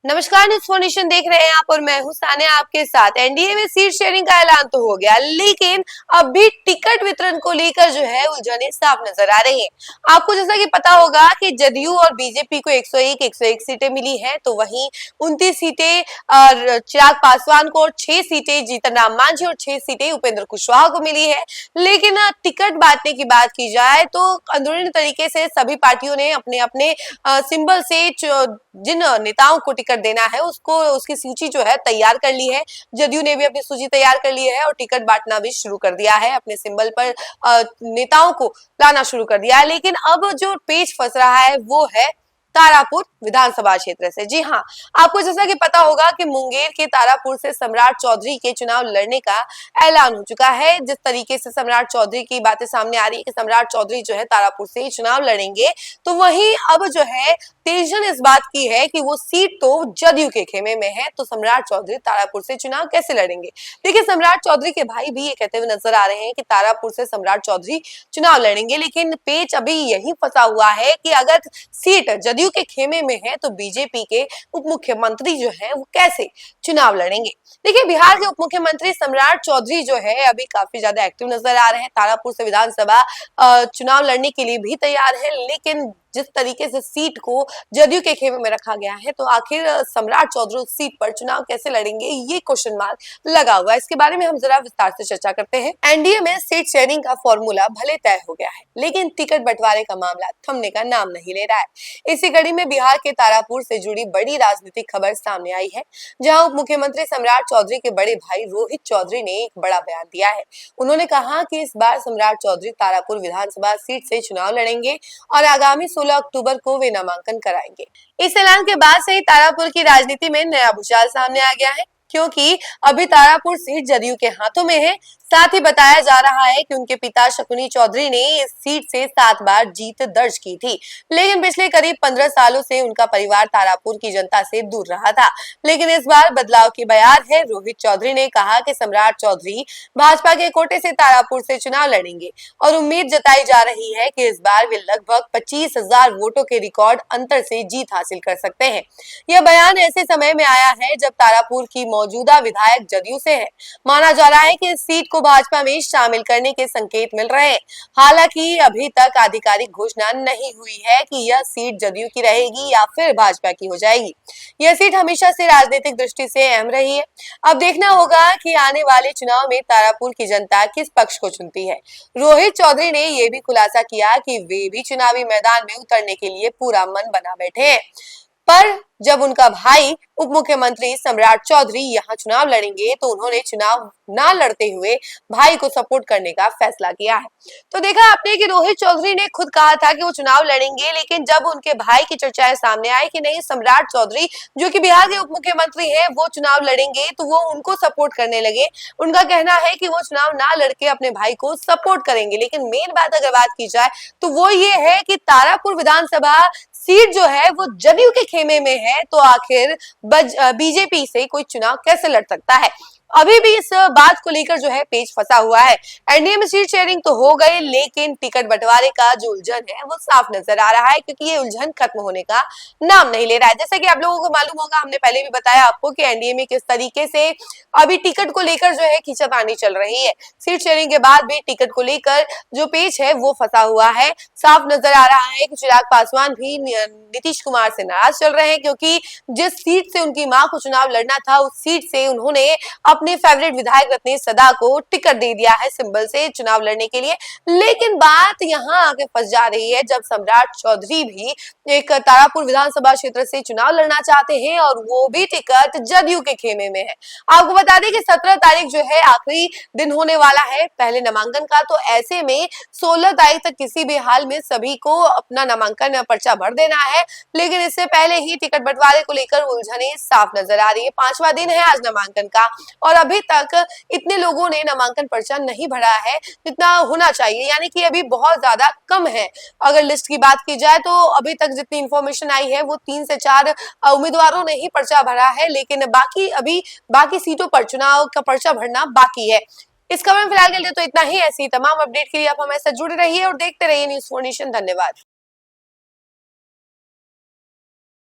नमस्कार, news for nation देख रहे हैं आप और मैं हूं सानिया आपके साथ। एनडीए में सीट शेयरिंग का ऐलान तो हो गया, लेकिन अब भी टिकट वितरण को लेकर जो है उलझने साफ नजर आ रही हैं। आपको जैसा कि पता होगा कि जदयू और बीजेपी को 101 सीटें मिली हैं, तो वहीं 29 सीटें चिराग पासवान को और 6 सीटें जीतन राम मांझी और 6 सीटें उपेंद्र कुशवाहा को मिली है। लेकिन टिकट बांटने की बात की जाए तो अंदरूनी तरीके से सभी पार्टियों ने अपने अपने सिंबल से जिन नेताओं को टिकट देना है उसको उसकी सूची जो है तैयार कर ली है। जदयू ने भी अपनी सूची तैयार कर ली है और टिकट बांटना भी शुरू कर दिया है, अपने सिंबल पर नेताओं को लाना शुरू कर दिया है। लेकिन अब जो पेच फंस रहा है वो है तारापुर विधानसभा क्षेत्र से। जी हाँ, आपको जैसा कि पता होगा कि मुंगेर के तारापुर से सम्राट चौधरी के चुनाव लड़ने का ऐलान हो चुका है। जिस तरीके से सम्राट चौधरी की बातें सामने आ रही है कि सम्राट चौधरी जो है तारापुर से चुनाव लड़ेंगे, तो वहीं अब जो है टेंशन इस बात की है कि वो सीट तो जदयू के खेमे में है, तो सम्राट चौधरी तारापुर से चुनाव कैसे लड़ेंगे। देखिए, सम्राट चौधरी के भाई भी ये कहते हुए नजर आ रहे हैं कि तारापुर से सम्राट चौधरी चुनाव लड़ेंगे, लेकिन पेच अभी यही फंसा हुआ है कि अगर सीट जदयू के खेमे में है तो बीजेपी के उप मुख्यमंत्री जो है वो कैसे चुनाव लड़ेंगे। देखिए, बिहार के उप मुख्यमंत्री सम्राट चौधरी जो है अभी काफी ज्यादा एक्टिव नजर आ रहे हैं, तारापुर से विधानसभा चुनाव लड़ने के लिए भी तैयार है। लेकिन जिस तरीके से सीट को जदयू के खेमे में रखा गया है, तो आखिर सम्राट चौधरी उस सीट पर चुनाव कैसे लड़ेंगे, ये क्वेश्चन मार्क लगा हुआ है। इसके बारे में हम जरा विस्तार से चर्चा करते हैं। एनडीए में सीट शेयरिंग का फॉर्मूला भले तय हो गया है, लेकिन टिकट बंटवारे का मामला थमने का नाम नहीं ले रहा है। इसी कड़ी में बिहार के तारापुर से जुड़ी बड़ी राजनीतिक खबर सामने आई है, जहां उप मुख्यमंत्री सम्राट चौधरी के बड़े भाई रोहित चौधरी ने एक बड़ा बयान दिया है। उन्होंने कहा कि इस बार सम्राट चौधरी तारापुर विधानसभा सीट से चुनाव लड़ेंगे और आगामी 16 अक्टूबर को वे नामांकन कराएंगे। इस ऐलान के बाद से ही तारापुर की राजनीति में नया भूचाल सामने आ गया है, क्योंकि अभी तारापुर सीट जदयू के हाथों में है। साथ ही बताया जा रहा है कि उनके पिता शकुनी चौधरी ने इस सीट से 7 बार जीत दर्ज की थी, लेकिन पिछले करीब 15 सालों से उनका परिवार तारापुर की जनता से दूर रहा था। लेकिन इस बार बदलाव की बयार है। रोहित चौधरी ने कहा कि सम्राट चौधरी भाजपा के कोटे से तारापुर से चुनाव लड़ेंगे और उम्मीद जताई जा रही है कि इस बार वे लगभग 25,000 वोटों के रिकॉर्ड अंतर से जीत हासिल कर सकते हैं। यह बयान ऐसे समय में आया है जब तारापुर की मौजूदा विधायक जदयू से है। माना जा रहा है कि इस सीट को भाजपा में शामिल करने के संकेत मिल रहे हैं। हालांकि अभी तक आधिकारिक घोषणा नहीं हुई है कि यह सीट जदयू की रहेगी या फिर भाजपा की हो जाएगी। यह सीट हमेशा से राजनीतिक दृष्टि से अहम रही है। अब देखना होगा कि आने वाले चुनाव में तारापुर की जनता किस पक्ष को चुनती है। रोहित चौधरी ने यह भी खुलासा किया कि वे भी चुनावी मैदान में उतरने के लिए पूरा मन बना बैठे हैं, पर जब उनका भाई उप मुख्यमंत्री सम्राट चौधरी यहां चुनाव लड़ेंगे तो उन्होंने चुनाव ना लड़ते हुए भाई को सपोर्ट करने का फैसला किया है। तो देखा आपने कि रोहित चौधरी ने खुद कहा था कि वो चुनाव लड़ेंगे, लेकिन जब उनके भाई की चर्चाएं सामने आई कि नहीं, सम्राट चौधरी जो कि बिहार के उप मुख्यमंत्री हैं वो चुनाव लड़ेंगे, तो वो उनको सपोर्ट करने लगे। उनका कहना है कि वो चुनाव ना लड़के अपने भाई को सपोर्ट करेंगे। लेकिन मेन बात अगर बात की जाए तो वो ये है कि तारापुर विधानसभा सीट जो है वो जदयू के खेमे में है, तो आखिर बीजेपी से कोई चुनाव कैसे लड़ सकता है। अभी भी इस बात को लेकर जो है पेच फंसा हुआ है। एनडीए में सीट शेयरिंग तो हो गई, लेकिन टिकट बंटवारे का जो उलझन है वो साफ नजर आ रहा है, क्योंकि ये उलझन खत्म होने का नाम नहीं ले रहा है। जैसे कि आप लोगों को मालूम होगा, हमने पहले भी बताया आपको कि एनडीए में किस तरीके से अभी टिकट को लेकर जो है खींचातानी चल रही है। सीट शेयरिंग के बाद भी टिकट को लेकर जो पेच है वो फंसा हुआ है। साफ नजर आ रहा है कि चिराग पासवान भी नीतीश कुमार से नाराज चल रहे हैं, क्योंकि जिस सीट से उनकी मां को चुनाव लड़ना था उस सीट से उन्होंने अपने फेवरेट विधायक रत्नेश सदा को टिकट दे दिया है सिंबल से चुनाव लड़ने के लिए। लेकिन बात यहां आके फंस जा रही है जब सम्राट चौधरी भी एक तारापुर विधानसभा क्षेत्र से चुनाव लड़ना चाहते हैं और वो भी टिकट जदयू के खेमे में है। आपको बता दें कि 17 तारीख जो है आखिरी दिन होने वाला है पहले नामांकन का, तो ऐसे में 16 तारीख तक किसी भी हाल में सभी को अपना नामांकन पर्चा भर देना है। लेकिन इससे पहले ही टिकट बंटवारे को लेकर उलझने साफ नजर आ रही है। 5वां दिन है आज नामांकन का और अभी तक इतने लोगों ने नामांकन पर्चा नहीं भरा है जितना होना चाहिए, यानी कि अभी बहुत ज्यादा कम है। अगर लिस्ट की बात की जाए तो अभी तक जितनी इंफॉर्मेशन आई है वो 3 से 4 उम्मीदवारों ने ही पर्चा भरा है, लेकिन बाकी सीटों पर चुनाव का पर्चा भरना बाकी है। इस खबर में फिलहाल के लिए तो इतना ही। ऐसी तमाम अपडेट के लिए आप हमारे साथ जुड़े रहिए और देखते रहिए न्यूज़4 नेशन। धन्यवाद।